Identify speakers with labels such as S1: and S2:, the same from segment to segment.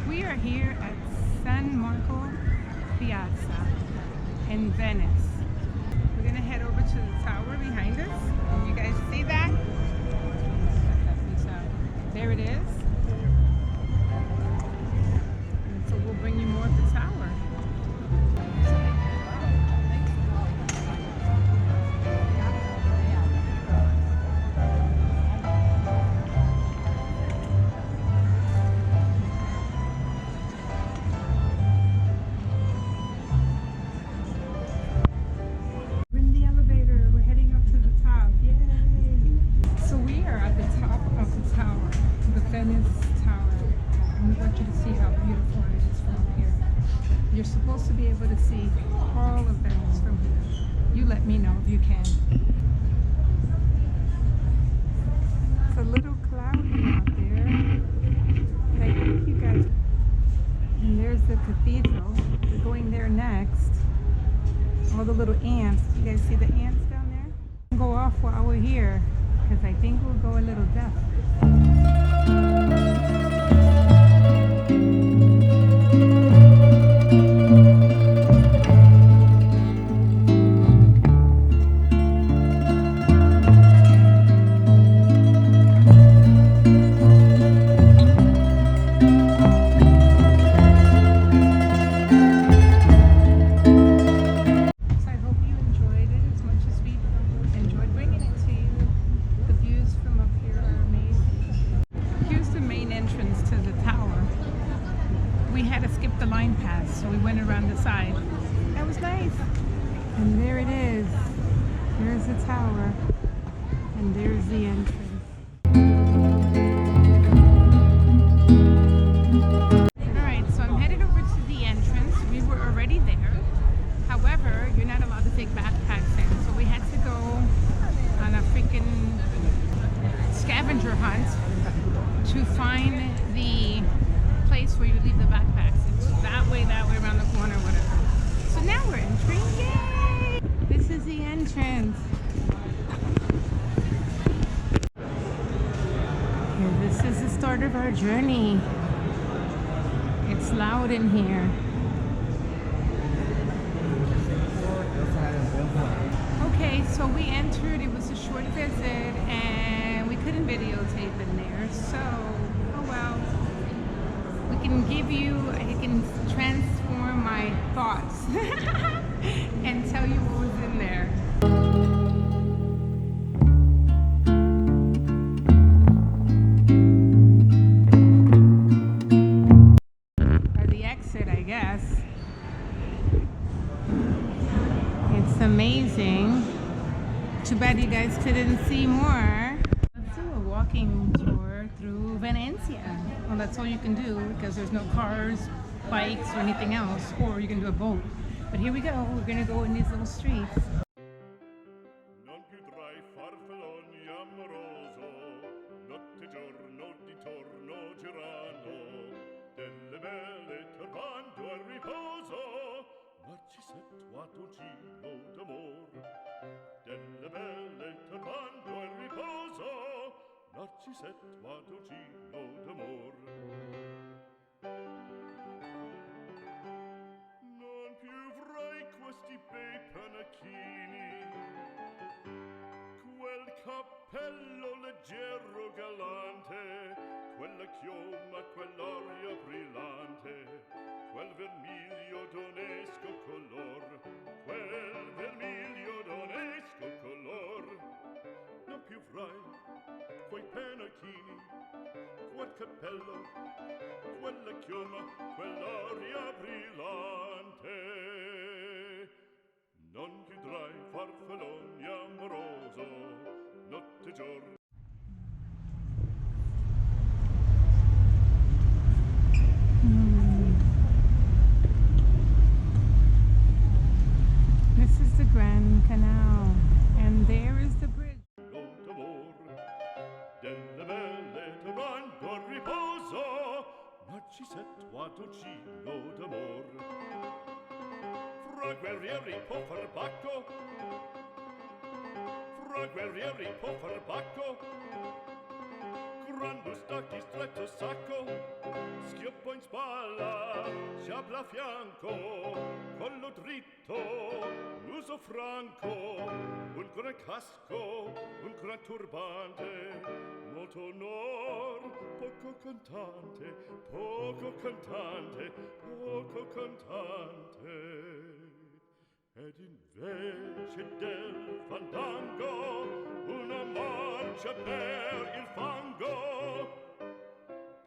S1: We are here at San Marco Piazza in Venice. We're gonna head over to the tower behind us. Can you guys see that? There it is. And so we'll bring you more of the tower. You're supposed to be able to see all of Venice from here. You let me know if you can. It's a little cloudy out there, but I think you guys... And there's the cathedral. We're going there next. All the little ants. You guys see the ants down there? Go off while we're here, because I think we'll go a little deaf. The line pass, so we went around the side. That was nice. And there it is. There's the tower, and there's the entrance. Alright, so I'm headed over to the entrance. We were already there. However, you're not allowed to take backpacks in, so we had to go on a freaking scavenger hunt to find the place where you leave the backpacks. That way around the corner, whatever. So now we're entering. Yay! This is the entrance. Here, this is the start of our journey. It's loud in here. Okay, so we entered. It was a short visit and we couldn't videotape in there. So, oh well. I can transform my thoughts and tell you what was in there. Or the exit, I guess. It's amazing. Too bad you guys couldn't see more. Let's do a walking tour through Venezia. Well, that's all you can do because there's no cars, bikes, or anything else, or you can do a boat. But here we go. We're gonna go in these little streets.
S2: Non più avrai questi bei panacchini, quel cappello leggero galante, quella chioma, quell'aria brillante, quel vermiglio d'onesco color, quel vermiglio d'onesco color. Non più avrai quei panacchini, quel cappello, quella chioma, quell'aria brillante. Non chiudrai farfalloni amoroso, notte e giorno.
S1: This is the Grand Canal, and there is the bridge.
S2: Delle belle tornando a riposo, Narcisetto a dolcino d'amor. Fra guerrieri può far bacco, fra guerrieri può far bacco, brandus stacchi stretto sacco, schioppo in spalla, sciabla a fianco, collo dritto, l'uso franco, un gran casco, un gran turbante, molto onor, poco contante, poco contante, poco contante. Ed invece del fandango una marcia per il fango,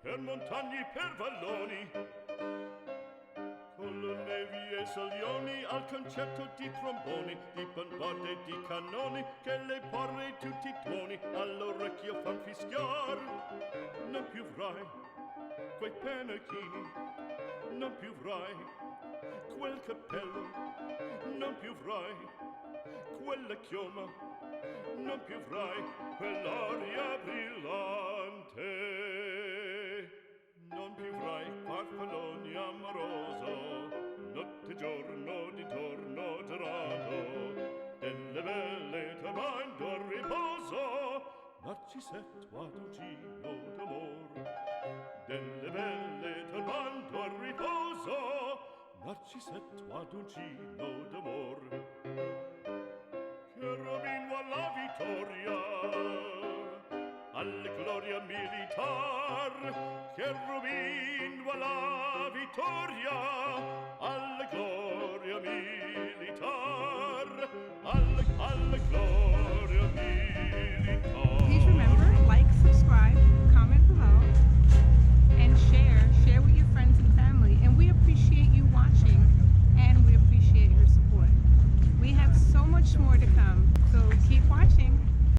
S2: per montagne, per valloni, con le nevi e salioni, al concerto di tromboni, di bombarde e di cannoni, che le porre tutti i tuoni all'orecchio fan fischiar. Non più vrai quei pennacchini, non più vrai quel cappello, non più vrai quella chioma, non più vrai quell'aria brillante, non più vrai farfalloni amoroso, notte giorno di torno gelato, delle belle turbando a riposo, Narcisetto ad un giro d'amor, delle belle turbando a riposo, Narcisetto ad un giro d'amor. Cherubino alla vittoria, alla gloria militar, cherubino alla vittoria, alla gloria militar, alla gloria militar.